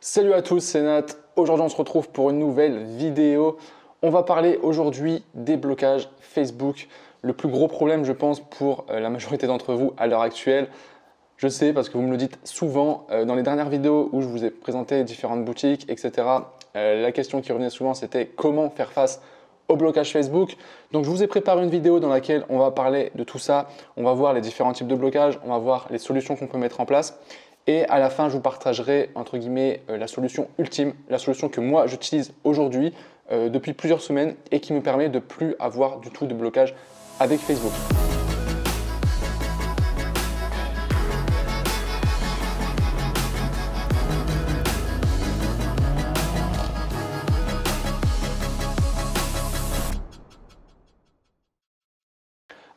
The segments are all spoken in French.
Salut à tous, c'est Nat. Aujourd'hui, on se retrouve pour une nouvelle vidéo. On va parler aujourd'hui des blocages Facebook. Le plus gros problème, je pense, pour la majorité d'entre vous à l'heure actuelle. Je sais parce que vous me le dites souvent dans les dernières vidéos où je vous ai présenté différentes boutiques, etc. La question qui revenait souvent, c'était comment faire face au blocage Facebook. Donc, je vous ai préparé une vidéo dans laquelle on va parler de tout ça. On va voir les différents types de blocages, on va voir les solutions qu'on peut mettre en place. Et à la fin, je vous partagerai entre guillemets la solution ultime, la solution que moi j'utilise aujourd'hui depuis plusieurs semaines et qui me permet de plus avoir du tout de blocage avec Facebook.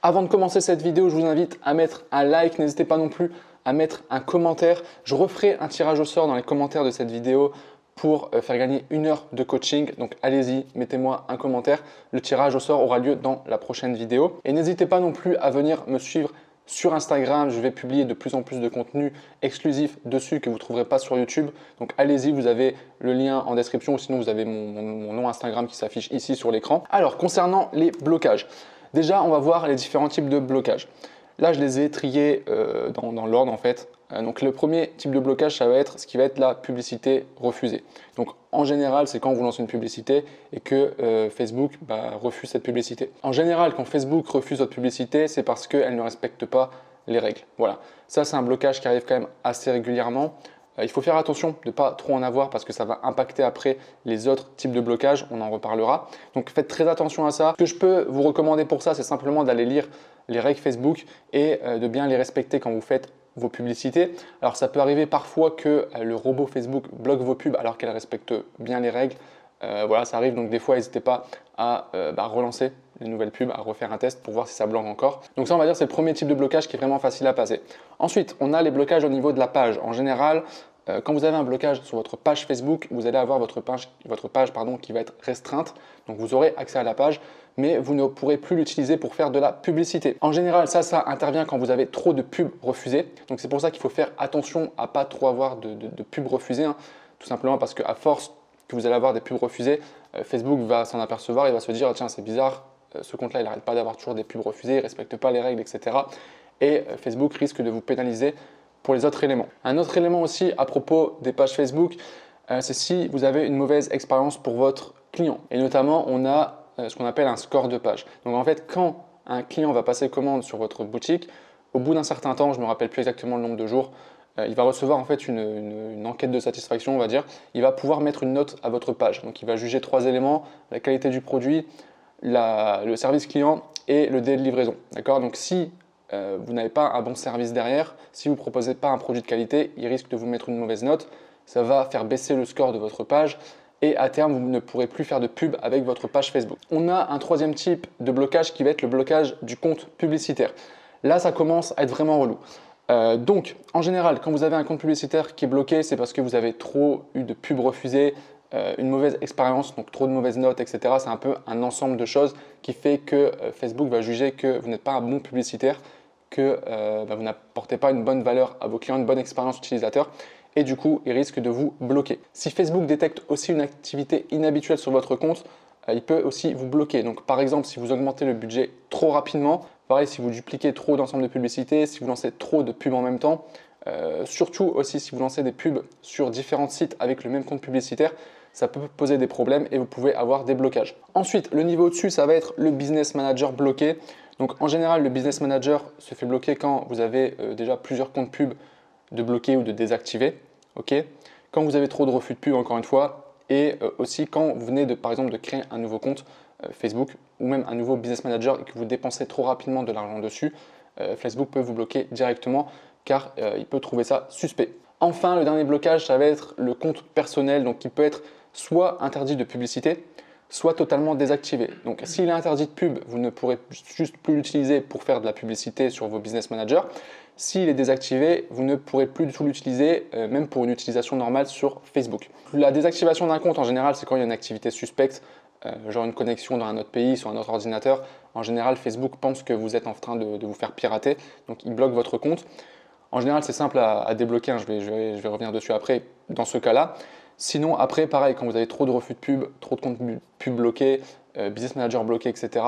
Avant de commencer cette vidéo, je vous invite à mettre un like. N'hésitez pas non plus à mettre un commentaire. Je referai un tirage au sort dans les commentaires de cette vidéo pour faire gagner 1 heure de coaching. Donc allez-y, mettez-moi un commentaire. Le tirage au sort aura lieu dans la prochaine vidéo. Et n'hésitez pas non plus à venir me suivre sur Instagram. Je vais publier de plus en plus de contenu exclusif dessus que vous ne trouverez pas sur YouTube. Donc allez-y, vous avez le lien en description ou sinon vous avez mon nom Instagram qui s'affiche ici sur l'écran. Alors concernant les blocages. Déjà, on va voir les différents types de blocage. Là, je les ai triés dans l'ordre en fait. Donc, le premier type de blocage, ça va être ce qui va être la publicité refusée. Donc, en général, c'est quand vous lancez une publicité et que Facebook refuse cette publicité. En général, quand Facebook refuse votre publicité, c'est parce qu'elle ne respecte pas les règles. Voilà. Ça, c'est un blocage qui arrive quand même assez régulièrement. Il faut faire attention de ne pas trop en avoir parce que ça va impacter après les autres types de blocages, on en reparlera. Donc faites très attention à ça. Ce que je peux vous recommander pour ça, c'est simplement d'aller lire les règles Facebook et de bien les respecter quand vous faites vos publicités. Alors ça peut arriver parfois que le robot Facebook bloque vos pubs alors qu'elle respecte bien les règles. Voilà, ça arrive, donc des fois, n'hésitez pas à relancer les nouvelles pubs, à refaire un test pour voir si ça bloque encore. Donc ça, on va dire, c'est le premier type de blocage qui est vraiment facile à passer. Ensuite, on a les blocages au niveau de la page. En général, quand vous avez un blocage sur votre page Facebook, vous allez avoir votre page qui va être restreinte. Donc vous aurez accès à la page, mais vous ne pourrez plus l'utiliser pour faire de la publicité. En général, ça intervient quand vous avez trop de pubs refusées. Donc c'est pour ça qu'il faut faire attention à ne pas trop avoir de pubs refusées. Hein. Tout simplement parce qu'à force que vous allez avoir des pubs refusées, Facebook va s'en apercevoir, il va se dire tiens, c'est bizarre, ce compte-là il n'arrête pas d'avoir toujours des pubs refusées, il ne respecte pas les règles, etc. Et Facebook risque de vous pénaliser pour les autres éléments. Un autre élément aussi à propos des pages Facebook, c'est si vous avez une mauvaise expérience pour votre client. Et notamment, on a ce qu'on appelle un score de page. Donc en fait, quand un client va passer commande sur votre boutique, au bout d'un certain temps, je ne me rappelle plus exactement le nombre de jours, il va recevoir en fait une enquête de satisfaction, on va dire. Il va pouvoir mettre une note à votre page. Donc il va juger 3 éléments, la qualité du produit, le service client et le délai de livraison. D'accord? Donc si vous n'avez pas un bon service derrière, si vous ne proposez pas un produit de qualité, il risque de vous mettre une mauvaise note. Ça va faire baisser le score de votre page et à terme, vous ne pourrez plus faire de pub avec votre page Facebook. On a un troisième type de blocage qui va être le blocage du compte publicitaire. Là, ça commence à être vraiment relou. Donc, en général, quand vous avez un compte publicitaire qui est bloqué, c'est parce que vous avez trop eu de pubs refusées, une mauvaise expérience, donc trop de mauvaises notes, etc. C'est un peu un ensemble de choses qui fait que Facebook va juger que vous n'êtes pas un bon publicitaire, que vous n'apportez pas une bonne valeur à vos clients, une bonne expérience utilisateur et du coup, il risque de vous bloquer. Si Facebook détecte aussi une activité inhabituelle sur votre compte, il peut aussi vous bloquer. Donc par exemple, si vous augmentez le budget trop rapidement, pareil, si vous dupliquez trop d'ensemble de publicités, si vous lancez trop de pubs en même temps, surtout aussi si vous lancez des pubs sur différents sites avec le même compte publicitaire, ça peut poser des problèmes et vous pouvez avoir des blocages. Ensuite, le niveau au-dessus, ça va être le business manager bloqué. Donc en général, le business manager se fait bloquer quand vous avez déjà plusieurs comptes pubs de bloquer ou de désactiver. Okay, quand vous avez trop de refus de pub, encore une fois, et aussi quand vous venez par exemple de créer un nouveau compte Facebook ou même un nouveau business manager et que vous dépensez trop rapidement de l'argent dessus, Facebook peut vous bloquer directement car il peut trouver ça suspect. Enfin, le dernier blocage, ça va être le compte personnel, donc qui peut être soit interdit de publicité, soit totalement désactivé. Donc s'il est interdit de pub, vous ne pourrez juste plus l'utiliser pour faire de la publicité sur vos business managers. S'il est désactivé, vous ne pourrez plus du tout l'utiliser, même pour une utilisation normale sur Facebook. La désactivation d'un compte, en général, c'est quand il y a une activité suspecte, genre une connexion dans un autre pays, sur un autre ordinateur. En général, Facebook pense que vous êtes en train de vous faire pirater, donc il bloque votre compte. En général, c'est simple à débloquer, hein, je vais revenir dessus après dans ce cas-là. Sinon, après, pareil, quand vous avez trop de refus de pub, trop de comptes pub bloqués, business manager bloqué, etc.,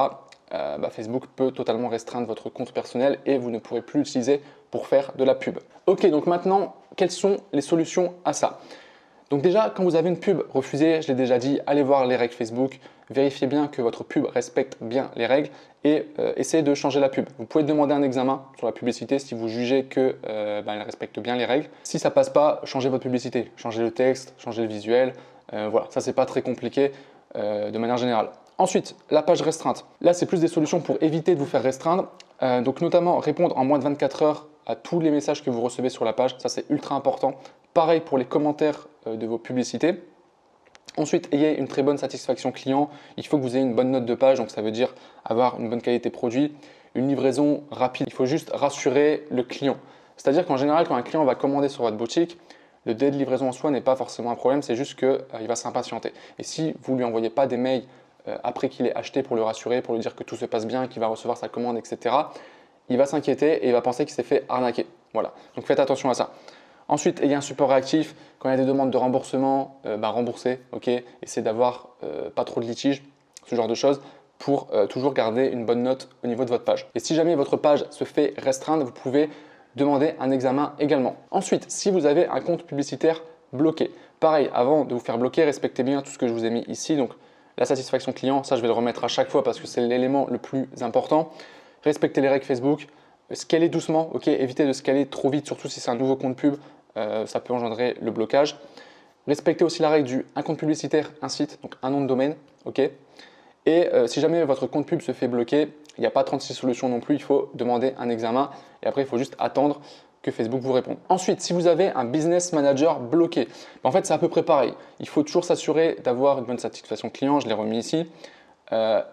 Facebook peut totalement restreindre votre compte personnel et vous ne pourrez plus l'utiliser pour faire de la pub. Ok, donc maintenant, quelles sont les solutions à ça? Donc déjà, quand vous avez une pub refusée, je l'ai déjà dit, allez voir les règles Facebook, vérifiez bien que votre pub respecte bien les règles et essayez de changer la pub. Vous pouvez demander un examen sur la publicité si vous jugez qu'elle respecte bien les règles. Si ça ne passe pas, changez votre publicité, changez le texte, changez le visuel. Voilà, ça c'est pas très compliqué de manière générale. Ensuite, la page restreinte. Là, c'est plus des solutions pour éviter de vous faire restreindre. Donc notamment répondre en moins de 24 heures à tous les messages que vous recevez sur la page. Ça, c'est ultra important. Pareil pour les commentaires de vos publicités. Ensuite, ayez une très bonne satisfaction client. Il faut que vous ayez une bonne note de page, donc ça veut dire avoir une bonne qualité produit, une livraison rapide. Il faut juste rassurer le client. C'est-à-dire qu'en général, quand un client va commander sur votre boutique, le délai de livraison en soi n'est pas forcément un problème, c'est juste qu'il va s'impatienter. Et si vous ne lui envoyez pas des mails après qu'il ait acheté pour le rassurer, pour lui dire que tout se passe bien, qu'il va recevoir sa commande, etc., il va s'inquiéter et il va penser qu'il s'est fait arnaquer. Voilà, donc faites attention à ça. Ensuite, ayez un support réactif. Quand il y a des demandes de remboursement, remboursez. Okay, essayez d'avoir pas trop de litiges, ce genre de choses, pour toujours garder une bonne note au niveau de votre page. Et si jamais votre page se fait restreindre, vous pouvez demander un examen également. Ensuite, si vous avez un compte publicitaire bloqué, pareil, avant de vous faire bloquer, respectez bien tout ce que je vous ai mis ici. Donc, la satisfaction client, ça je vais le remettre à chaque fois parce que c'est l'élément le plus important. Respectez les règles Facebook. Scalez doucement, ok, évitez de scaler trop vite, surtout si c'est un nouveau compte pub, ça peut engendrer le blocage. Respectez aussi la règle du un compte publicitaire, un site, donc un nom de domaine, ok. Et si jamais votre compte pub se fait bloquer, il n'y a pas 36 solutions non plus, il faut demander un examen et après il faut juste attendre que Facebook vous réponde. Ensuite, si vous avez un business manager bloqué, en fait c'est à peu près pareil. Il faut toujours s'assurer d'avoir une bonne satisfaction client, je l'ai remis ici.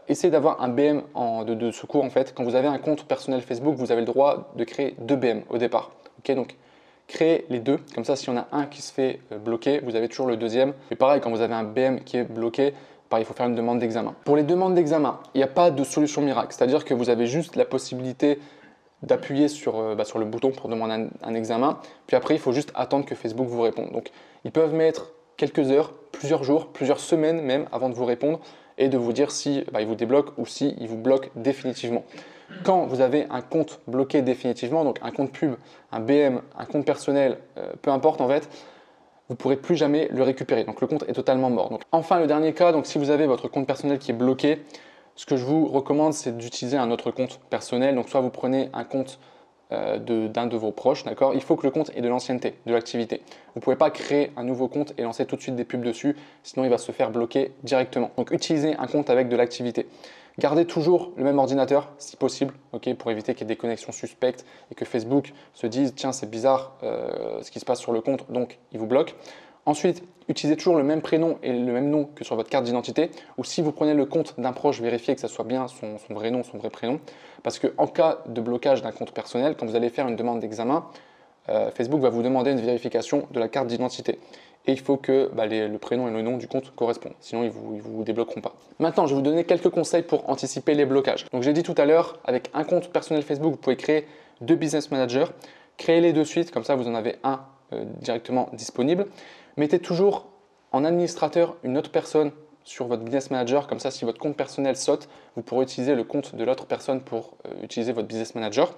Essayez d'avoir un BM de secours en fait. Quand vous avez un compte personnel Facebook, vous avez le droit de créer 2 BM au départ. Ok, donc créez les deux. Comme ça, s'il y en a un qui se fait bloquer, vous avez toujours le deuxième. Et pareil, quand vous avez un BM qui est bloqué, pareil, il faut faire une demande d'examen. Pour les demandes d'examen, il n'y a pas de solution miracle. C'est-à-dire que vous avez juste la possibilité d'appuyer sur le bouton pour demander un examen. Puis après, il faut juste attendre que Facebook vous réponde. Donc, ils peuvent mettre quelques heures, plusieurs jours, plusieurs semaines même avant de vous répondre et de vous dire si il vous débloque ou si il vous bloque définitivement. Quand vous avez un compte bloqué définitivement, donc un compte pub, un BM, un compte personnel, peu importe en fait, vous ne pourrez plus jamais le récupérer. Donc le compte est totalement mort. Donc, enfin, le dernier cas, donc si vous avez votre compte personnel qui est bloqué, ce que je vous recommande, c'est d'utiliser un autre compte personnel. Donc soit vous prenez un compte d'un de vos proches, d'accord. Il faut que le compte ait de l'ancienneté, de l'activité. Vous ne pouvez pas créer un nouveau compte et lancer tout de suite des pubs dessus, sinon il va se faire bloquer directement. Donc utilisez un compte avec de l'activité. Gardez toujours le même ordinateur si possible, ok, pour éviter qu'il y ait des connexions suspectes et que Facebook se dise tiens c'est bizarre ce qui se passe sur le compte, donc il vous bloque. Ensuite, utilisez toujours le même prénom et le même nom que sur votre carte d'identité. Ou si vous prenez le compte d'un proche, vérifiez que ça soit bien son vrai nom, son vrai prénom. Parce qu'en cas de blocage d'un compte personnel, quand vous allez faire une demande d'examen, Facebook va vous demander une vérification de la carte d'identité. Et il faut que le prénom et le nom du compte correspondent. Sinon, ils ne vous débloqueront pas. Maintenant, je vais vous donner quelques conseils pour anticiper les blocages. Donc, j'ai dit tout à l'heure, avec un compte personnel Facebook, vous pouvez créer 2 business managers. Créez-les de suite, comme ça, vous en avez un directement disponible. Mettez toujours en administrateur une autre personne sur votre business manager. Comme ça, si votre compte personnel saute, vous pourrez utiliser le compte de l'autre personne pour utiliser votre business manager.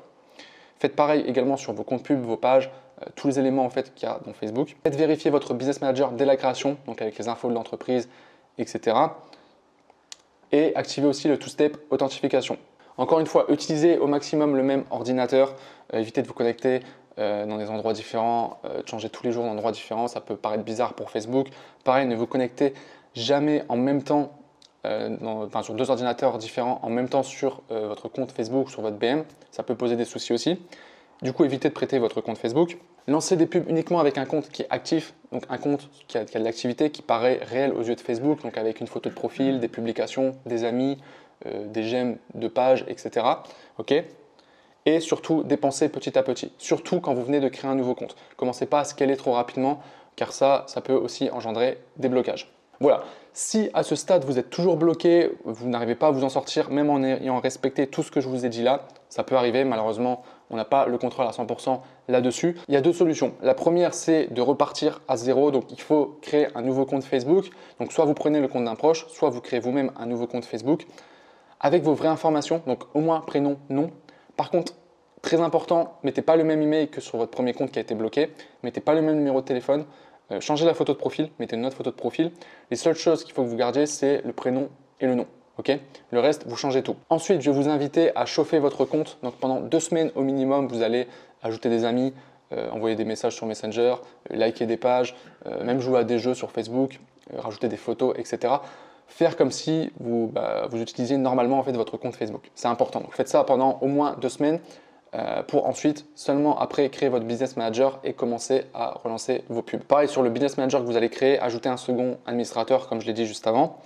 Faites pareil également sur vos comptes pubs, vos pages, tous les éléments en fait qu'il y a dans Facebook. Faites vérifier votre business manager dès la création, donc avec les infos de l'entreprise, etc. Et activez aussi le two-step authentification. Encore une fois, utilisez au maximum le même ordinateur. Évitez de vous connecter dans des endroits différents, de changer tous les jours d'endroits différents. Ça peut paraître bizarre pour Facebook. Pareil, ne vous connectez jamais en même temps sur 2 ordinateurs différents en même temps sur votre compte Facebook, sur votre BM. Ça peut poser des soucis aussi. Du coup, évitez de prêter votre compte Facebook. Lancez des pubs uniquement avec un compte qui est actif, donc un compte qui a de l'activité, qui paraît réel aux yeux de Facebook, donc avec une photo de profil, des publications, des amis, des j'aime de pages, etc. Ok. Et surtout, dépensez petit à petit, surtout quand vous venez de créer un nouveau compte. Commencez pas à scaler trop rapidement, car ça peut aussi engendrer des blocages. Voilà, si à ce stade vous êtes toujours bloqué, vous n'arrivez pas à vous en sortir, même en ayant respecté tout ce que je vous ai dit là, ça peut arriver, malheureusement, on n'a pas le contrôle à 100% là-dessus. Il y a deux solutions. La première, c'est de repartir à zéro, donc il faut créer un nouveau compte Facebook. Donc soit vous prenez le compte d'un proche, soit vous créez vous-même un nouveau compte Facebook avec vos vraies informations, donc au moins prénom, nom. Par contre, très important, mettez pas le même email que sur votre premier compte qui a été bloqué, mettez pas le même numéro de téléphone. Changez la photo de profil, mettez une autre photo de profil. Les seules choses qu'il faut que vous gardiez, c'est le prénom et le nom. Okay, le reste, vous changez tout. Ensuite, je vais vous inviter à chauffer votre compte. Donc pendant 2 semaines au minimum, vous allez ajouter des amis, envoyer des messages sur Messenger, liker des pages, même jouer à des jeux sur Facebook, rajouter des photos, etc. Faire comme si vous utilisiez normalement en fait, votre compte Facebook. C'est important. Donc faites ça pendant au moins 2 semaines. Pour ensuite, seulement après, créer votre business manager et commencer à relancer vos pubs. Pareil, sur le business manager que vous allez créer, ajoutez un second administrateur, comme je l'ai dit juste avant.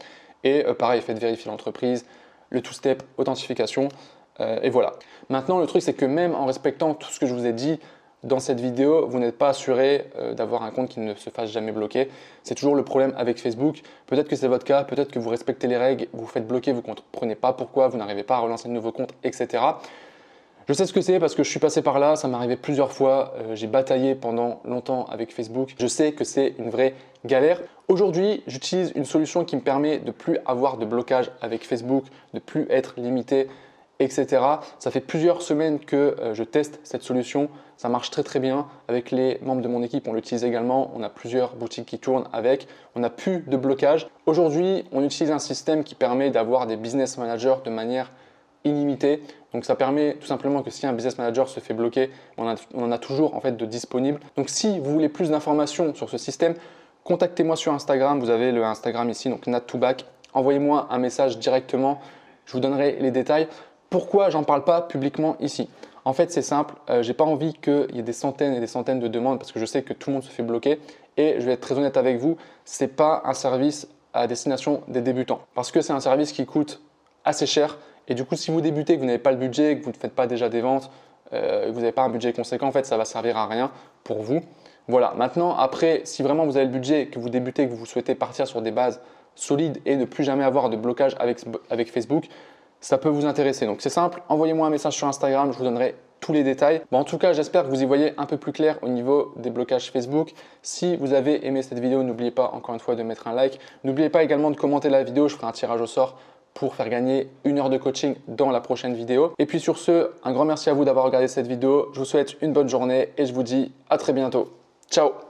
Et pareil, faites vérifier l'entreprise, le two-step, authentification, et voilà. Maintenant, le truc, c'est que même en respectant tout ce que je vous ai dit dans cette vidéo, vous n'êtes pas assuré d'avoir un compte qui ne se fasse jamais bloquer. C'est toujours le problème avec Facebook. Peut-être que c'est votre cas, peut-être que vous respectez les règles, vous vous faites bloquer, vous ne comprenez pas pourquoi, vous n'arrivez pas à relancer de nouveau compte, etc. Je sais ce que c'est parce que je suis passé par là, ça m'est arrivé plusieurs fois, j'ai bataillé pendant longtemps avec Facebook. Je sais que c'est une vraie galère. Aujourd'hui, j'utilise une solution qui me permet de plus avoir de blocage avec Facebook, de plus être limité, etc. Ça fait plusieurs semaines que je teste cette solution. Ça marche très très bien. Avec les membres de mon équipe, on l'utilise également. On a plusieurs boutiques qui tournent avec. On n'a plus de blocage. Aujourd'hui, on utilise un système qui permet d'avoir des business managers de manière illimité. Donc ça permet tout simplement que si un business manager se fait bloquer, on en a toujours en fait de disponibles. Donc si vous voulez plus d'informations sur ce système, contactez-moi sur Instagram. Vous avez le Instagram ici, donc Nad2Back. Envoyez-moi un message directement. Je vous donnerai les détails. Pourquoi j'en parle pas publiquement ici? En fait, c'est simple. J'ai pas envie qu'il y ait des centaines et des centaines de demandes parce que je sais que tout le monde se fait bloquer. Et je vais être très honnête avec vous, c'est pas un service à destination des débutants parce que c'est un service qui coûte assez cher. Et du coup, si vous débutez, que vous n'avez pas le budget, que vous ne faites pas déjà des ventes, que vous n'avez pas un budget conséquent, en fait, ça va servir à rien pour vous. Voilà. Maintenant, après, si vraiment vous avez le budget, que vous débutez, que vous souhaitez partir sur des bases solides et ne plus jamais avoir de blocage avec Facebook, ça peut vous intéresser. Donc, c'est simple. Envoyez-moi un message sur Instagram, je vous donnerai tous les détails. Bon, en tout cas, j'espère que vous y voyez un peu plus clair au niveau des blocages Facebook. Si vous avez aimé cette vidéo, n'oubliez pas encore une fois de mettre un like. N'oubliez pas également de commenter la vidéo, je ferai un tirage au sort pour faire gagner 1 heure de coaching dans la prochaine vidéo. Et puis sur ce, un grand merci à vous d'avoir regardé cette vidéo. Je vous souhaite une bonne journée et je vous dis à très bientôt. Ciao!